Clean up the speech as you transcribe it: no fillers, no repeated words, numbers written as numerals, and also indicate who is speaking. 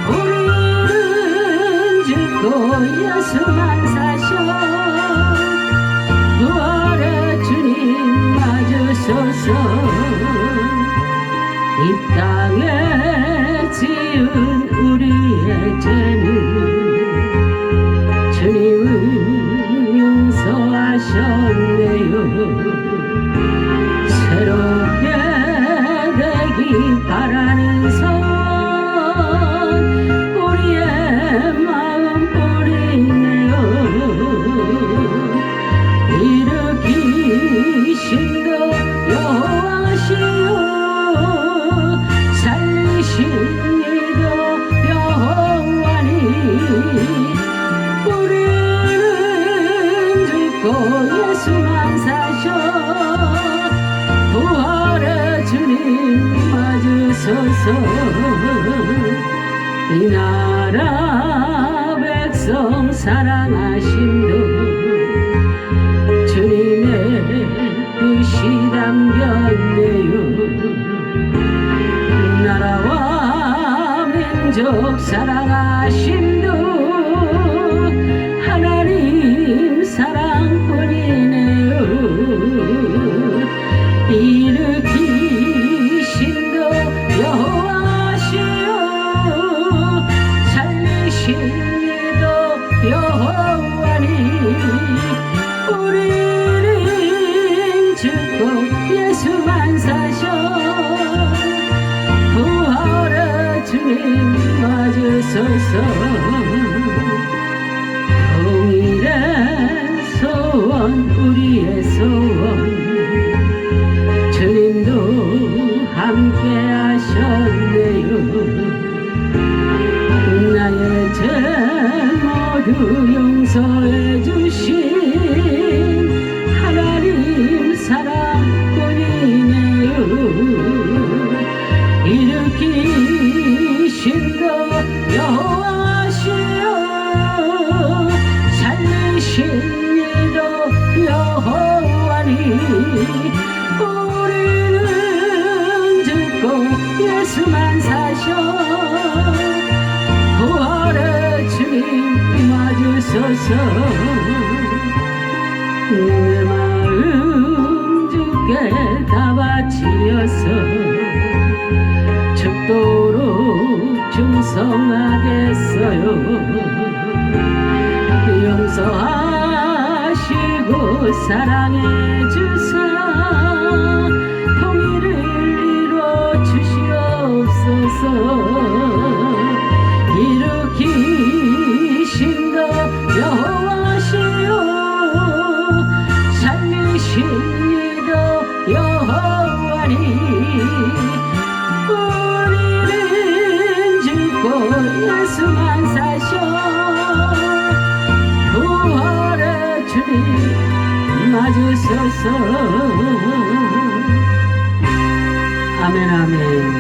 Speaker 1: 우리는 죽고 예수만 사셔 부활의 주님 맞으소서. 이 땅에 지은 우리의 죄는 주님은 용서하셨네요. 새롭게 되기 바라는 선 우리의 마음뿐이네요. 일으키신 그 여호와시여 살리신 이도 여호와니 우리는 죽고 예수만 사셔 부활의 주님 맞으소서. 이 나라 백성 사랑하심도 주님의 뜻이 담겼네요. 나라와 민족 사랑하심도 하나님 사랑뿐이네요. 일으키신 도 여호와시여 살리신 이도 여호와니 우리는 죽고 예수만 사셔 부활의 주님 맞으소서. 동일의 소원 우리의 소원 주님도 함께 하셨네요. 나의 죄 모두 용서해 주신 하나님 사랑뿐이네요. 일으키신 그 여호와시여 살리신 이도 여호와니 우리는 죽고 예수만 사셔 부활의 주님 맞으소서. 내 마음 주께 다 바치어서 죽도록 충성하겠어요. 용서하시고 사랑해 주사 통일을 이루어 주시옵소서. 일으키신 그 여호와시여 살리신 이도 여호와니 우리는 죽고 예수만 사셔 부활의 주님 맞으소서. 아멘 아멘.